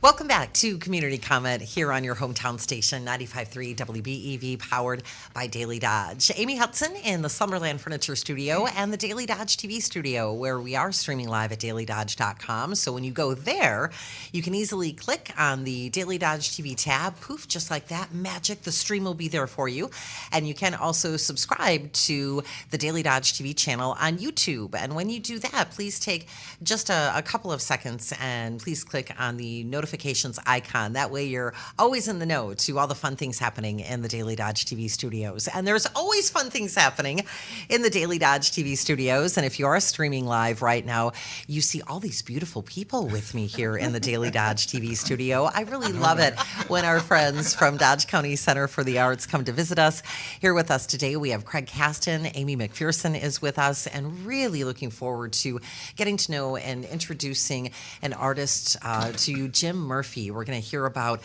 Welcome back to Community Comment here on your hometown station, 95.3 WBEV, powered by Daily Dodge. Amy Hudson in the Summerland Furniture Studio and the Daily Dodge TV studio, where we are streaming live at dailydodge.com. So when you go there, you can easily click on the Daily Dodge TV tab. Poof, just like that, magic. The stream will be there for you. And you can also subscribe to the Daily Dodge TV channel on YouTube. And when you do that, please take just a couple of seconds and please click on the notifications icon. That way you're always in the know to all the fun things happening in the Daily Dodge TV studios. And there's always fun things happening in the Daily Dodge TV studios. And if you are streaming live right now, you see all these beautiful people with me here in the Daily Dodge TV studio. I really love it when our friends from Dodge County Center for the Arts come to visit us. Here with us today, we have Craig Caston, Amy McPherson is with us, and really looking forward to getting to know and introducing an artist to Jim Murphy. We're going to hear about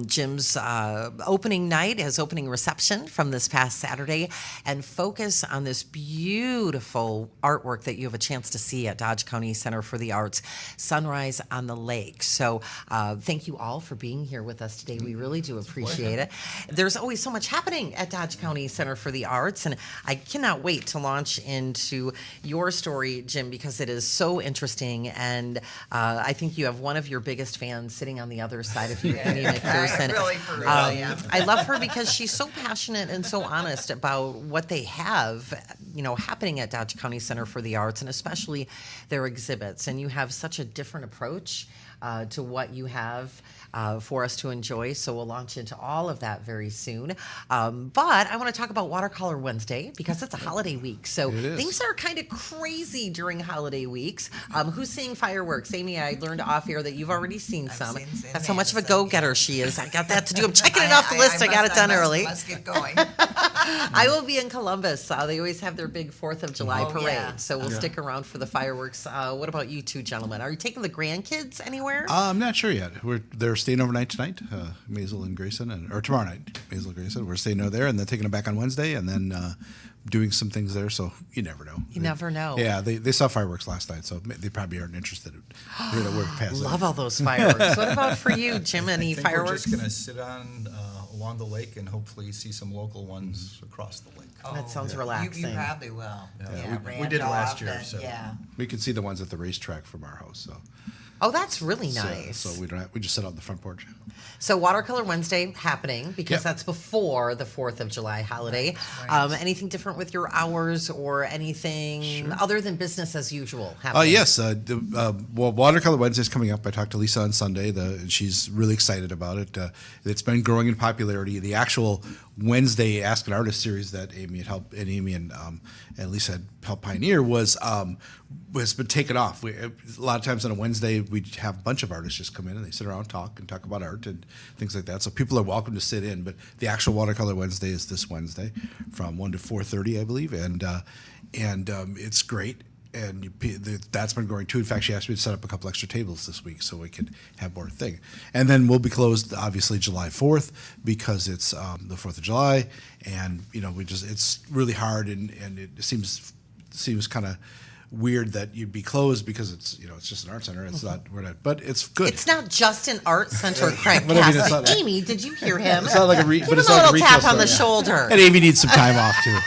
Jim's opening night, his opening reception from this past Saturday, and focus on this beautiful artwork that you have a chance to see at Dodge County Center for the Arts, Sunrise on the Lake. So thank you all for being here with us today. We really do appreciate it. There's always so much happening at Dodge County Center for the Arts, and I cannot wait to launch into your story, Jim, because it is so interesting, and I think you have one of your biggest fans sitting on the other side of you, Amy McPherson. Really, for real, yeah. I love her because she's so passionate and so honest about what they have, happening at Dodge County Center for the Arts, and especially their exhibits. And you have such a different approach to what you have for us to enjoy. So we'll launch into all of that very soon. But I want to talk about Watercolor Wednesday because it's a holiday week. So things are kind of crazy during holiday weeks. Who's seeing fireworks? Amy, I learned off air that you've already seen some. That's how much of a go-getter she is. I got that to do. I'm checking it off the list. I got it done early. Must get going. I will be in Columbus. They always have their big 4th of July parade. Yeah. So we'll stick around for the fireworks. What about you two gentlemen? Are you taking the grandkids anywhere? I'm not sure yet. They're staying overnight tonight, Maisel and Grayson, or tomorrow night, Maisel and Grayson. We're staying over there, and then taking them back on Wednesday, and then doing some things there. So you never know. You never know. Yeah, they saw fireworks last night, so they probably aren't interested. They're gonna work past Love all those fireworks. What about for you, Jim? Any I think fireworks? We're just going to sit on along the lake and hopefully see some local ones across the lake. That sounds You relaxing. probably will. Yeah, we did last year, so. Yeah. We can see the ones at the racetrack from our house. So Oh, that's really nice. So we just sit out on the front porch. So Watercolor Wednesday happening because Yep. that's before the 4th of July holiday. Right. Anything different with your hours or anything other than business as usual happening? Yes. Watercolor Wednesday is coming up. I talked to Lisa on Sunday. And she's really excited about it. It's been growing in popularity. The actual Wednesday Ask an Artist series that Amy and Lisa had helped pioneer has been taken off. A lot of times on a Wednesday, we have a bunch of artists just come in and they sit around, talk about art and things like that. So people are welcome to sit in. But the actual Watercolor Wednesday is this Wednesday from 1 to 4:30, I believe, and it's great. And that's been growing too. In fact, she asked me to set up a couple extra tables this week so we could have more thing. And then we'll be closed, obviously, July 4th because it's the 4th of July, and it's really hard, and it seems kind of weird that you'd be closed because it's just an art center. It's not, but it's good. It's not just an art center, Craig But I mean, it's Cassidy. not like- Amy, did you hear him? It's not like Give him but a it's not like little a retail tap store. on the shoulder. And Amy needs some time off too.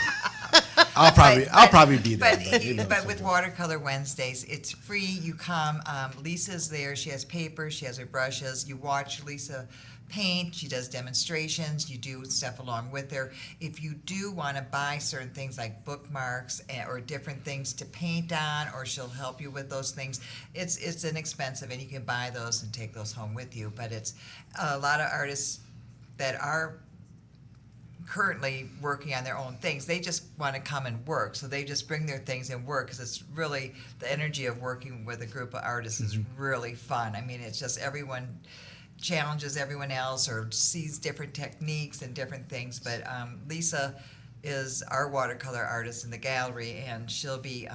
I'll probably be there. But with Watercolor Wednesdays, it's free. You come. Lisa's there. She has paper. She has her brushes. You watch Lisa paint. She does demonstrations. You do stuff along with her. If you do want to buy certain things like bookmarks or different things to paint on, or she'll help you with those things, it's inexpensive, and you can buy those and take those home with you. But it's a lot of artists that are currently working on their own things. They just want to come and work, so they just bring their things and work because it's really the energy of working with a group of artists is really fun. I mean, it's just everyone challenges everyone else or sees different techniques and different things. But Lisa is our watercolor artist in the gallery, and she'll be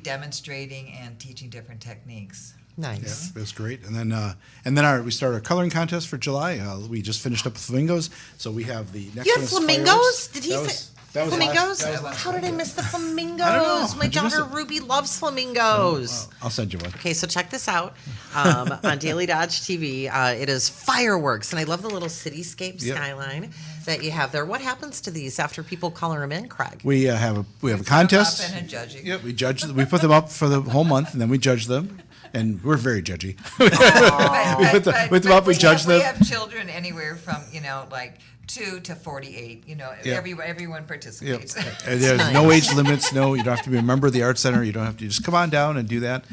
demonstrating and teaching different techniques. Nice. Yeah, it was great. And then we started a coloring contest for July. We just finished up with flamingos, so we have the next. You one have is flamingos? fireworks. Did he That say? was That was Flamingos? that was last How did I week. miss the I don't flamingos? know. My Did you miss daughter it? Ruby loves flamingos. I'll send you one. Okay, so check this out on Daily Dodge TV. It is fireworks, and I love the little cityscape Yep. skyline that you have there. What happens to these after people color them in, Craig? We have a Up contest. and a judging. Yep, we judge. We put them up for the whole month, and then we judge them. And we're very judgy. But, put them up, we judge them. We have children anywhere from, like 2 to 48, Yeah. everyone participates. And there's no age limits. No, you don't have to be a member of the art center. You don't have to just come on down and do that.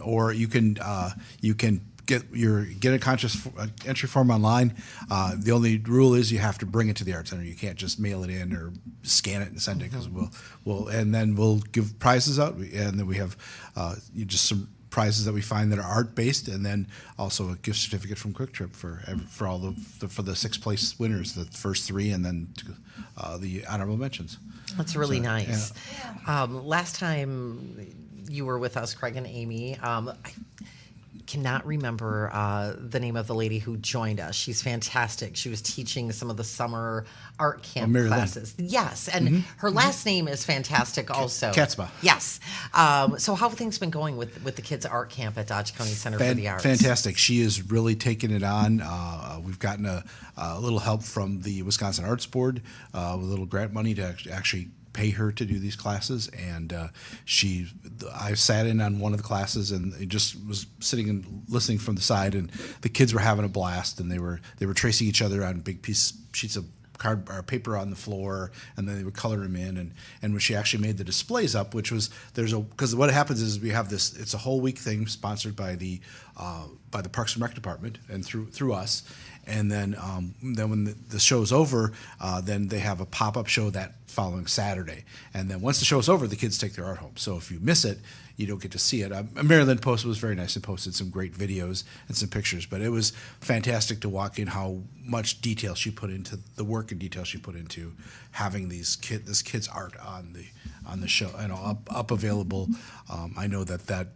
Or you can get a contest entry form online. The only rule is you have to bring it to the art center. You can't just mail it in or scan it and send it because we'll give prizes out, and then we have just some prizes that we find that are art based, and then also a gift certificate from Quick Trip for all for the 6th place winners, the first 3, and then the honorable mentions. That's really nice. Last time you were with us, Craig and Amy, I cannot remember the name of the lady who joined us. She's fantastic. She was teaching some of the summer art camp Mary Lynn. classes. Yes, and her last name is fantastic also. Katzma. Yes. So how have things been going with the kids' art camp at Dodge County Center for the Arts? Fantastic. She is really taking it on. We've gotten a little help from the Wisconsin Arts Board with a little grant money to actually pay her to do these classes, and I sat in on one of the classes and just was sitting and listening from the side, and the kids were having a blast, and they were tracing each other on big sheets of card or paper on the floor, and then they would color them in, and when she actually made the displays up, which was because what happens is we have this, it's a whole week thing sponsored by the Parks and Rec Department and through us. And then when the show's over, then they have a pop-up show that following Saturday. And then once the show's over, the kids take their art home. So if you miss it, you don't get to see it. Marilyn was very nice and posted some great videos and some pictures. But it was fantastic to walk in how much detail she put into the work and detail she put into having this kid's art on the show, up available. I know that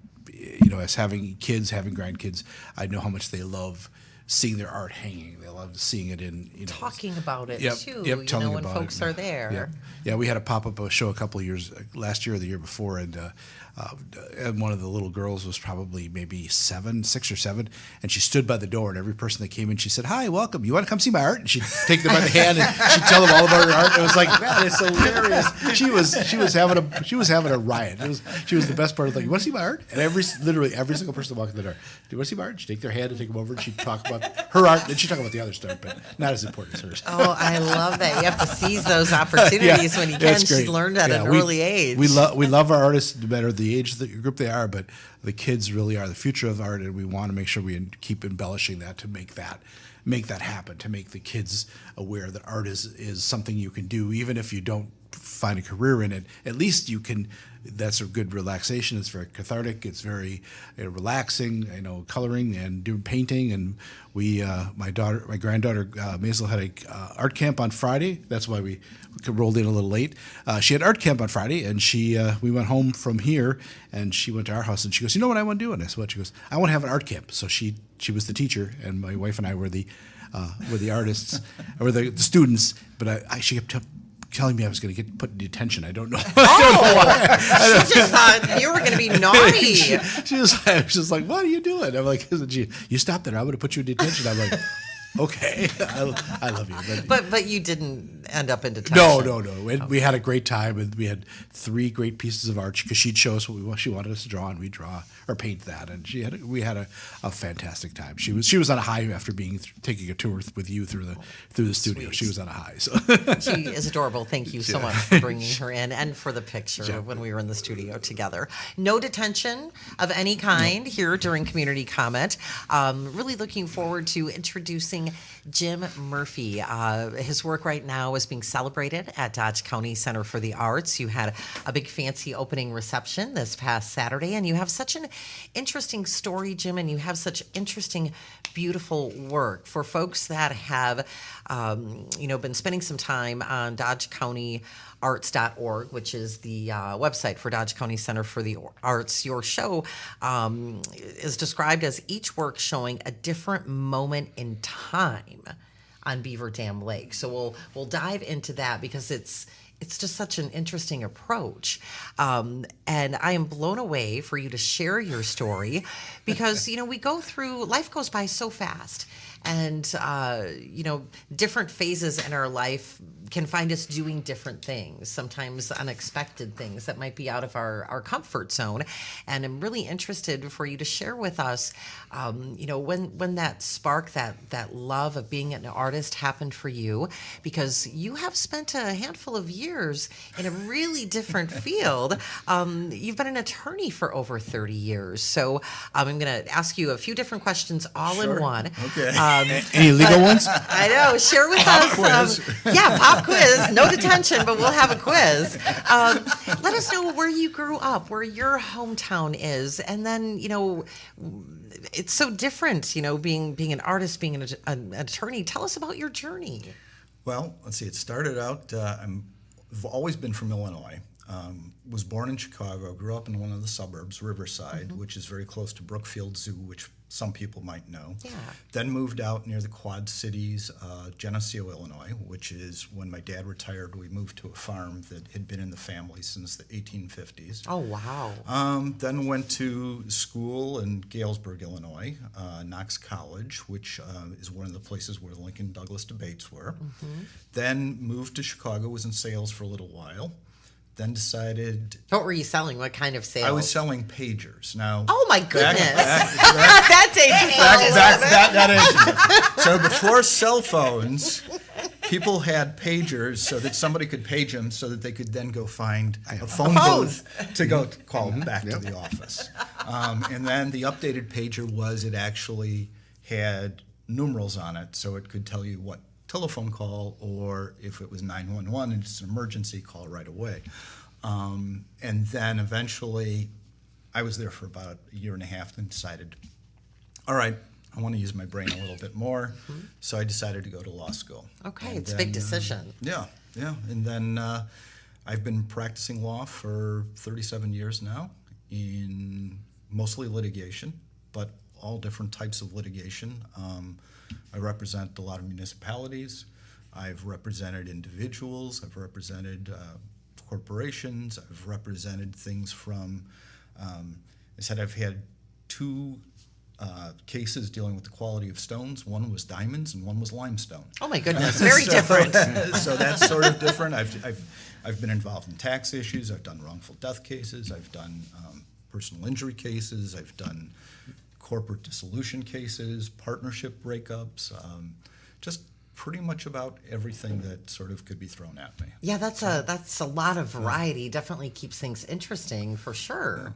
as having grandkids, I know how much they love seeing their art hanging. They love seeing it in, Talking about it, Yep, too, yep, telling when about folks it. are there. Yep. Yeah, we had a pop-up show a couple of years, last year or the year before, and one of the little girls was probably maybe 6 or 7, and she stood by the door, and every person that came in, she said, "Hi, welcome. You want to come see my art?" And she'd take them by the hand, and she'd tell them all about her art. And it was like, man, it's hilarious. She was having a riot. She was the best part of the thing. You want to see my art? And literally every single person walking the door, "Do you want to see my art?" She'd take their hand and take them over, and she'd talk about her art, and she'd talk about the other stuff, but not as important as hers. Oh, I love that. You have to seize those opportunities when you can. It's great. She's learned at an we- early age. We love our artists no matter the age of the group they are, but the kids really are the future of art, and we want to make sure we keep embellishing that to make that happen, to make the kids aware that art is something you can do, even if you don't find a career in it. At least you can. That's a good relaxation. It's very cathartic. It's very relaxing. Coloring and doing painting. And my granddaughter Maisel had a art camp on Friday. That's why we rolled in a little late. She had art camp on Friday, and we went home from here, and she went to our house, and she goes, "You know what I want to do?" And I said, "What?" She goes, "I want to have an art camp." So she was the teacher, and my wife and I were the artists, or the students. But she kept telling me I was going to get put in detention. I don't know. She just thought you were going to be naughty. she was just like, "What are you doing?" I'm like, "You stop there. I'm going to put you in detention." I'm like, "Okay, I love you." But you didn't end up in detention. No. We had a great time, and we had 3 great pieces of art because she'd show us what she wanted us to draw, and we'd draw or paint that. And we had a fantastic time. She was on a high after taking a tour with you through the studio. Sweet. She was on a high. So She is adorable. Thank you so much for bringing her in and for the picture when we were in the studio together. No detention of any kind here during Community Comment. Really looking forward to introducing Jim Murphy. His work right now is being celebrated at Dodge County Center for the Arts. You had a big fancy opening reception this past Saturday, and you have such an interesting story, Jim, and you have such interesting, beautiful work for folks that have, been spending some time on DodgeCountyArts.org, which is the website for Dodge County Center for the Arts. Your show is described as each work showing a different moment in time on Beaver Dam Lake. So we'll dive into that because it's it's just such an interesting approach. And I am blown away for you to share your story because, we go through, life goes by so fast. And, different phases in our life can find us doing different things, sometimes unexpected things that might be out of our comfort zone. And I'm really interested for you to share with us, when that spark, that love of being an artist happened for you, because you have spent a handful of years in a really different field. You've been an attorney for over 30 years. So I'm going to ask you a few different questions all in Sure. one. Okay. Any legal ones? I know. Share with us. quiz. Yeah, pop quiz. No detention, but we'll have a quiz. Let us know where you grew up, where your hometown is, and then it's so different. Being an artist, being an attorney. Tell us about your journey. Well, let's see. It started out. I've always been from Illinois. Was born in Chicago. Grew up in one of the suburbs, Riverside, which is very close to Brookfield Zoo, which some people might know. Yeah. Then moved out near the Quad Cities, Geneseo, Illinois, which is when my dad retired. We moved to a farm that had been in the family since the 1850s. Oh wow. Then went to school in Galesburg, Illinois, Knox College, which is one of the places where the Lincoln Douglas debates were. Then moved to Chicago, was in sales for a little while. Then decided What were you selling? What kind of sales? I was selling pagers. Now, Oh my goodness. back- That dates us all. that answers it. So before cell phones, people had pagers so that somebody could page them so that they could then go find a phone booth to go call them back to the office. And then the updated pager it actually had numerals on it so it could tell you what telephone call, or if it was 911 and it's an emergency, call right away. And then eventually I was there for about a year and a half and decided, all right, I want to use my brain a little bit more. So I decided to go to law school. Okay, And it's a big then, decision. Yeah. And then I've been practicing law for 37 years now in mostly litigation, but all different types of litigation. I represent a lot of municipalities. I've represented individuals. I've represented corporations. I've represented things from, I said I've had two cases dealing with the quality of stones. One was diamonds and one was limestone. Oh my goodness, very So- different. So that's sort of different. I've been involved in tax issues. I've done wrongful death cases. I've done personal injury cases. I've done corporate dissolution cases, partnership breakups, just pretty much about everything that sort of could be thrown at me. Yeah, that's a lot of variety. Definitely keeps things interesting for sure.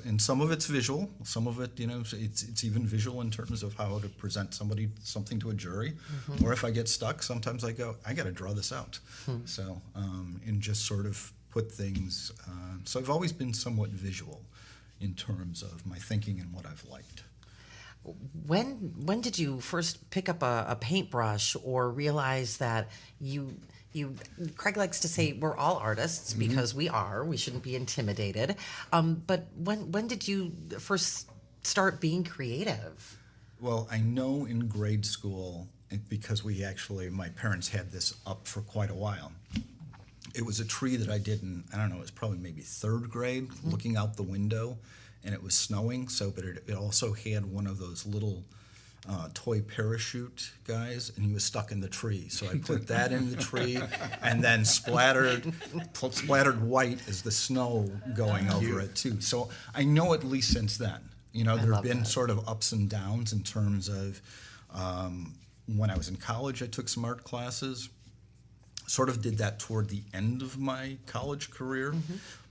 And some of it's visual, some of it, it's even visual in terms of how to present something to a jury. Or if I get stuck, sometimes I go, I got to draw this out. So, and just sort of put things. So I've always been somewhat visual in terms of my thinking and what I've liked. When did you first pick up a paintbrush or realize that you Craig likes to say we're all artists because we shouldn't be intimidated. But when did you first start being creative? Well, I know in grade school, because my parents had this up for quite a while. It was a tree that I did in, I don't know, it was probably maybe third grade, looking out the window, and it was snowing, but it also had one of those little toy parachute guys, and he was stuck in the tree. So I put that in the tree, and then splattered white as the snow going over it too. So I know at least since then, there have love been that. sort of ups and downs in terms of when I was in college, I took some art classes. Sort of did that toward the end of my college career.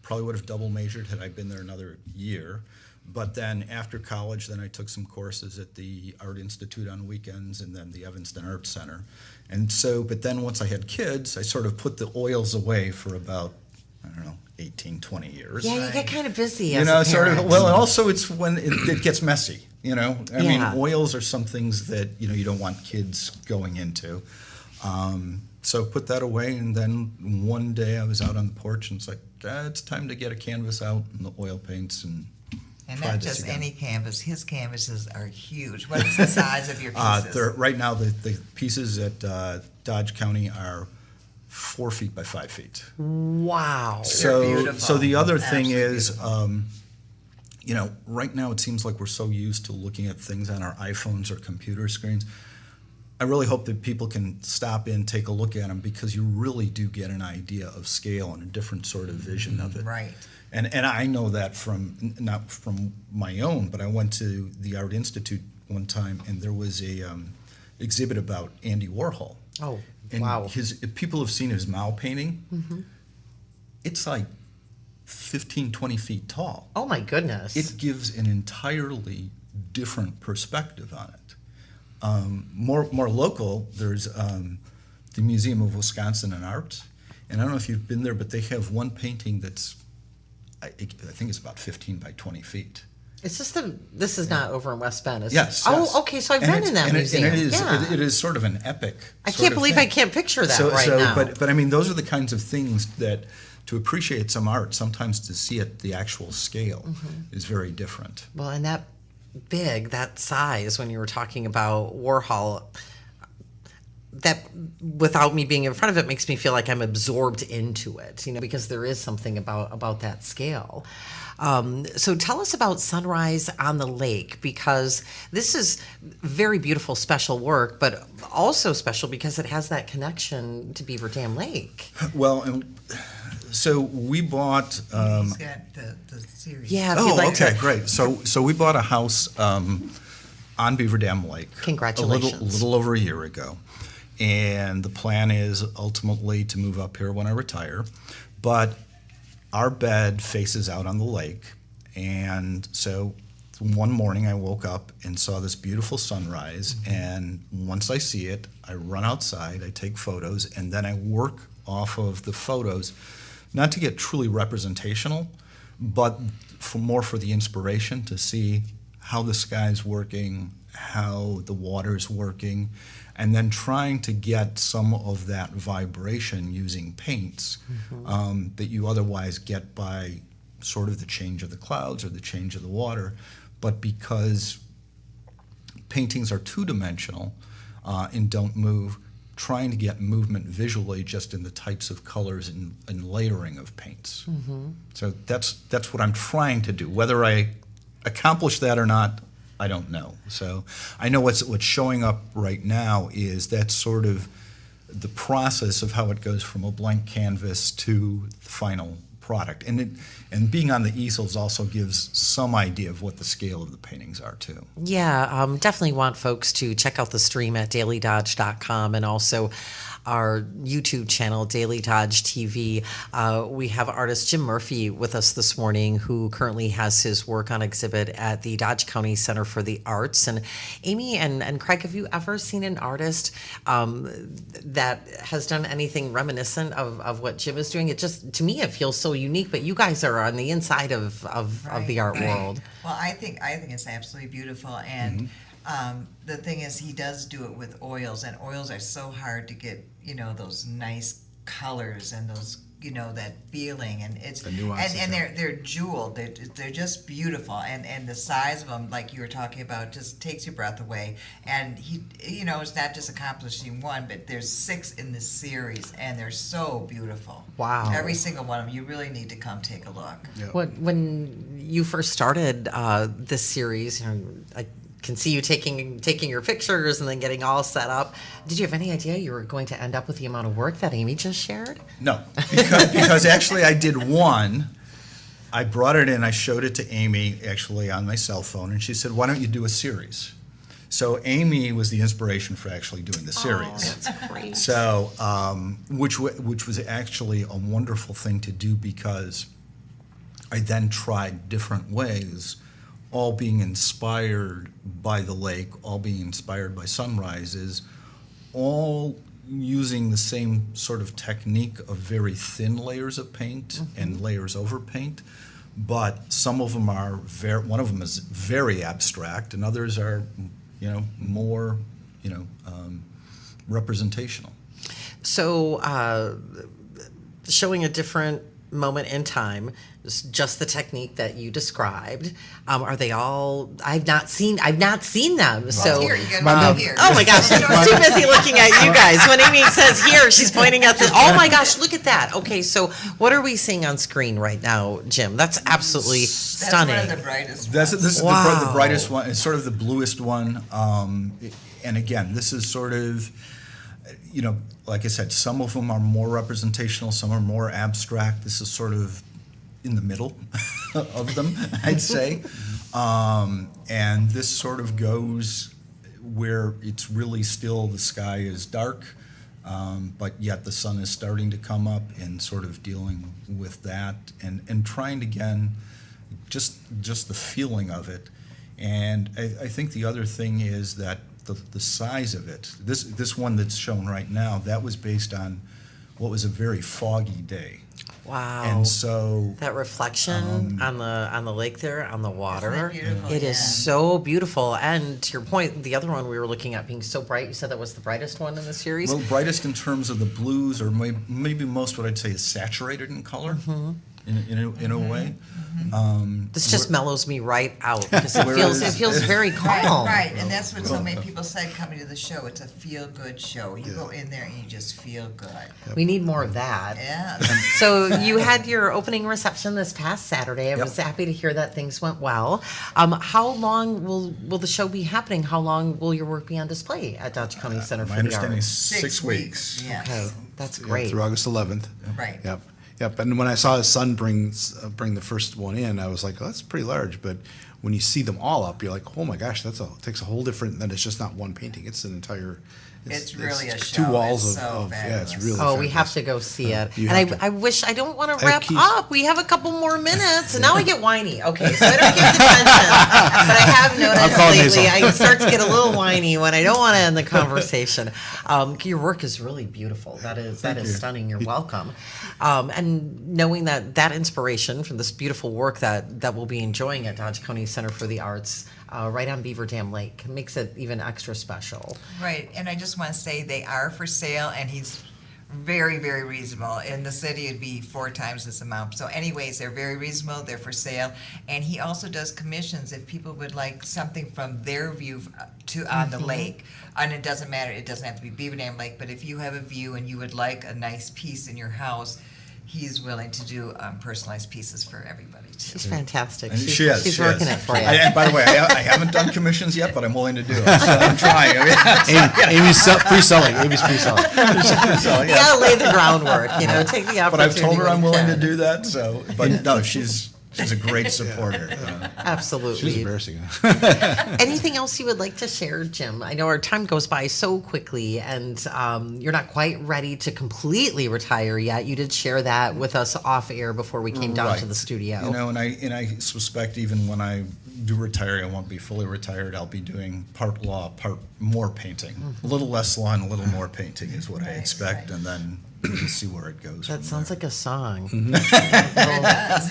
Probably would have double majored had I been there another year. But then after college, then I took some courses at the Art Institute on weekends and then the Evanston Art Center. And so, but then once I had kids, I sort of put the oils away for about, 18, 20 years. Yeah, you get kind of busy as a Sort parent. of. Well, and also it's when it gets messy. I mean, Yeah. oils are some things that you don't want kids going into. So put that away, and then one day I was out on the porch, and it's like, it's time to get a canvas out and the oil paints and try not this just again. any canvas. His canvases are huge. What is the size of your pieces? Right now, the pieces at Dodge County are 4 feet by 5 feet. Wow. So, beautiful. so the other thing Absolutely is, beautiful. you know, right now it seems like we're so used to looking at things on our iPhones or computer screens. I really hope that people can stop in, take a look at them, because you really do get an idea of scale and a different sort of vision of it. Right. And I know that from, not from my own, but I went to the Art Institute one time, and there was a exhibit about Andy Warhol. Oh, And wow. if people have seen his Mao painting, it's like 15, 20 feet tall. Oh my goodness. It gives an entirely different perspective on it. More local, there's the Museum of Wisconsin and Art, and I don't know if you've been there, but they have one painting that's, I think it's about 15 by 20 feet. Is this is not over in West Bend, is Yes. it? Oh, yes. okay, so I've And been it's- in that and museum. And it is, Yeah. it is sort of an epic. I sort can't of believe thing. I can't picture that right now. But I mean, those are the kinds of things that, to appreciate some art, sometimes to see it the actual scale is very different. Well, and that big, that size, when you were talking about Warhol, that without me being in front of it makes me feel like I'm absorbed into it, you know, because there is something about that scale. So tell us about Sunrise on the Lake, because this is very beautiful, special work, but also special because it has that connection to Beaver Dam Lake. Well, and so we bought. He's got the series. Yeah, if you'd Oh, like okay, to. great. So we bought a house on Beaver Dam Lake. Congratulations. A little over a year ago, and the plan is ultimately to move up here when I retire, but our bed faces out on the lake, and so one morning I woke up and saw this beautiful sunrise, and once I see it, I run outside, I take photos, and then I work off of the photos, not to get truly representational, but more for the inspiration to see how the sky's working, how the water's working, and then trying to get some of that vibration using paints that you otherwise get by sort of the change of the clouds or the change of the water. But because paintings are two-dimensional and don't move, trying to get movement visually just in the types of colors and layering of paints. So that's what I'm trying to do. Whether I accomplish that or not, I don't know. So I know what's showing up right now is that sort of the process of how it goes from a blank canvas to the final product. And being on the easels also gives some idea of what the scale of the paintings are too. Yeah, definitely want folks to check out the stream at dailydodge.com and also our YouTube channel, Daily Dodge TV. We have artist Jim Murphy with us this morning, who currently has his work on exhibit at the Dodge County Center for the Arts. And Amy and Craig, have you ever seen an artist that has done anything reminiscent of what Jim is doing? It just, to me, it feels so unique, but you guys are on the inside of the art world. Well, I think it's absolutely beautiful, and the thing is, he does do it with oils, and oils are so hard to get, those nice colors and those, that feeling, and it's The nuances, and yeah. they're jeweled, they're just beautiful, and the size of them, like you were talking about, just takes your breath away. And he, it's not just accomplishing one, but there's 6 in this series, and they're so beautiful. Wow. Every single one of them, you really need to come take a look. Yeah. When you first started this series, I can see you taking your pictures and then getting all set up. Did you have any idea you were going to end up with the amount of work that Amy just shared? No, because actually I did one. I brought it in, I showed it to Amy actually on my cell phone, and she said, "Why don't you do a series?" So Amy was the inspiration for actually doing the series. That's great. So, which was actually a wonderful thing to do, because I then tried different ways, all being inspired by the lake, all being inspired by sunrises, all using the same sort of technique of very thin layers of paint and layers over paint. But some of them are one of them is very abstract, and others are, more, representational. So, showing a different moment in time, just the technique that you described. Are they all? I've not seen them. So. Here, you gotta My- go here. Oh my gosh, I'm too busy looking at you guys. When Amy says here, she's pointing at this. Oh my gosh, look at that. Okay, so what are we seeing on screen right now, Jim? That's absolutely That's stunning. one of the brightest This ones. is Wow. the brightest one. It's sort of the bluest one. And again, this is sort of, like I said, some of them are more representational, some are more abstract. This is sort of in the middle of them, I'd say. And this sort of goes where it's really still the sky is dark, but yet the sun is starting to come up, and sort of dealing with that and trying to, again, just the feeling of it. And I think the other thing is that the size of it, this one that's shown right now, that was based on what was a very foggy day. Wow. And so That reflection on the lake there, on the water. Isn't it beautiful? It is Yeah. so beautiful. And to your point, the other one we were looking at being so bright, you said that was the brightest one in the series? well, brightest in terms of the blues, or maybe most what I'd say is saturated in color, in a way. This just mellows me right out because it Whereas- feels very calm. Right, and that's what so many people say coming to the show. It's a feel-good show. You go in there and you just feel good. We need more of that. Yeah. So you had your opening reception this past Saturday. I Yep. was happy to hear that things went well. How long will the show be happening? How long will your work be on display at Dodge County Center My for the understanding is Arts? 6 weeks. Yes. Okay, that's Yeah, great. through August 11th. Right. Yep. Yep. And when I saw his son bring the first one in, I was like, oh, that's pretty large. But when you see them all up, you're like, oh my gosh, takes a whole different. Then it's just not one painting; it's an entire. It's really a two show. walls It's of, so yeah, it's fabulous. really. Oh, we have fantastic. to go see it. You And have to. I wish, I don't want to I have wrap keys. up. We have a couple more minutes, and now I get whiny. Okay, so I don't get detention. But I have I'm noticed calling lately Hazel. I start to get a little whiny when I don't want to end the conversation. Your work is really beautiful. That is you. stunning. You're welcome. And knowing that inspiration from this beautiful work that we'll be enjoying at Dodge County Center for the Arts, right on Beaver Dam Lake, makes it even extra special. Right, and I just want to say they are for sale, and he's very, very reasonable. In the city, it'd be 4 times this amount. So anyways, they're very reasonable, they're for sale. And he also does commissions if people would like something from their view on the lake. And it doesn't matter, it doesn't have to be Beaver Dam Lake, but if you have a view and you would like a nice piece in your house, he's willing to do personalized pieces for everybody too. She's fantastic. And She's, she is. she's she working is. it for you. And by the way, I haven't done commissions yet, but I'm willing to do it. So I'm trying. Amy's pre-selling. Amy's pre-selling. So, You yeah. gotta lay the groundwork, take the opportunity. But I've told her when I'm you willing to can. do that. So, but no, she's a great supporter. Absolutely. She's embarrassing. Anything else you would like to share, Jim? I know our time goes by so quickly, and you're not quite ready to completely retire yet. You did share that with us off air before we came down to Right. the studio. And I suspect even when I do retire, I won't be fully retired. I'll be doing part law, part more painting. A little less law and a little more painting is what I expect, and then we'll see where it goes. That sounds like a song. Mm-hmm.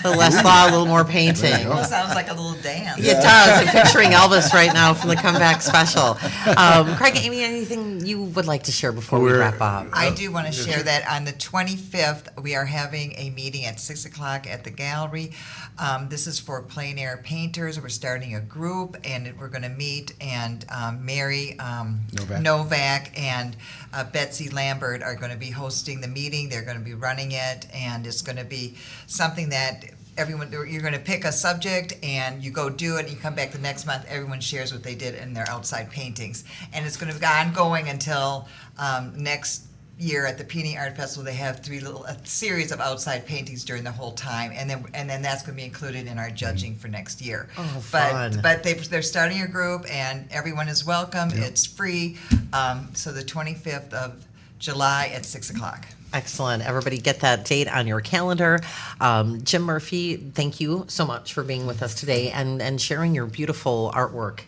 The less law, a little more painting. Well, it sounds like a little dance. It does. I'm picturing Elvis right now from the comeback special. Craig, Amy, anything you would like to share before we We're- wrap up? I do want to share that on the 25th, we are having a meeting at 6 o'clock at the gallery. This is for plein air painters. We're starting a group, and we're going to meet, and Mary Novak and Betsy Lambert are going to be hosting the meeting. They're going to be running it, and it's going to be something that everyone, you're going to pick a subject and you go do it, and you come back the next month, everyone shares what they did in their outside paintings. And it's going to be ongoing until next year at the Peony Art Festival. They have a series of outside paintings during the whole time, and then that's going to be included in our judging for next year. Oh, fun. But they're starting a group, and everyone is welcome. It's free. So the 25th of July at 6 o'clock. Excellent. Everybody get that date on your calendar. Jim Murphy, thank you so much for being with us today and sharing your beautiful artwork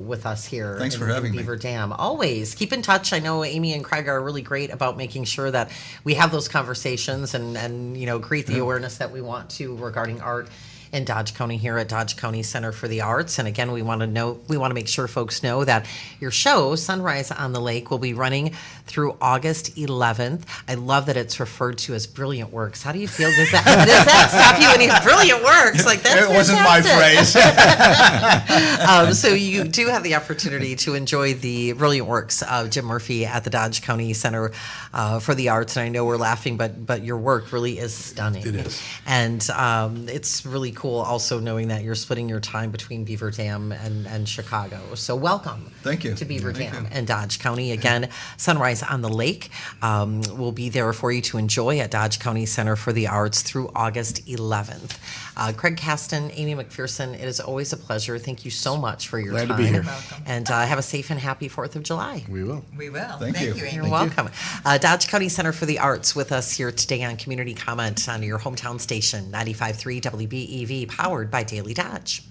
with us here. Thanks for in having me. Beaver Dam. Always keep in touch. I know Amy and Craig are really great about making sure that we have those conversations and create the awareness that we want to regarding art in Dodge County here at Dodge County Center for the Arts. And again, we want to make sure folks know that your show, Sunrise on the Lake, will be running through August 11th. I love that it's referred to as Brilliant Works. How do you feel? Does that stop you when you Brilliant Works? Like, that's It wasn't my fantastic. phrase. So you do have the opportunity to enjoy the brilliant works of Jim Murphy at the Dodge County Center for the Arts. And I know we're laughing, but your work really is stunning. It is. And it's really cool also knowing that you're splitting your time between Beaver Dam and Chicago. So welcome. Thank you. To Beaver Thank Dam you. and Dodge County. Again, Sunrise on the Lake will be there for you to enjoy at Dodge County Center for the Arts through August 11th. Craig Caston, Amy McPherson, it is always a pleasure. Thank you so much for your Glad time. to be here. Welcome. And have a safe and happy 4th of July. We will. We will. Thank you. Amy. You're welcome. Dodge County Center for the Arts with us here today on Community Comment on your hometown station, 95.3 WBEV, powered by Daily Dodge.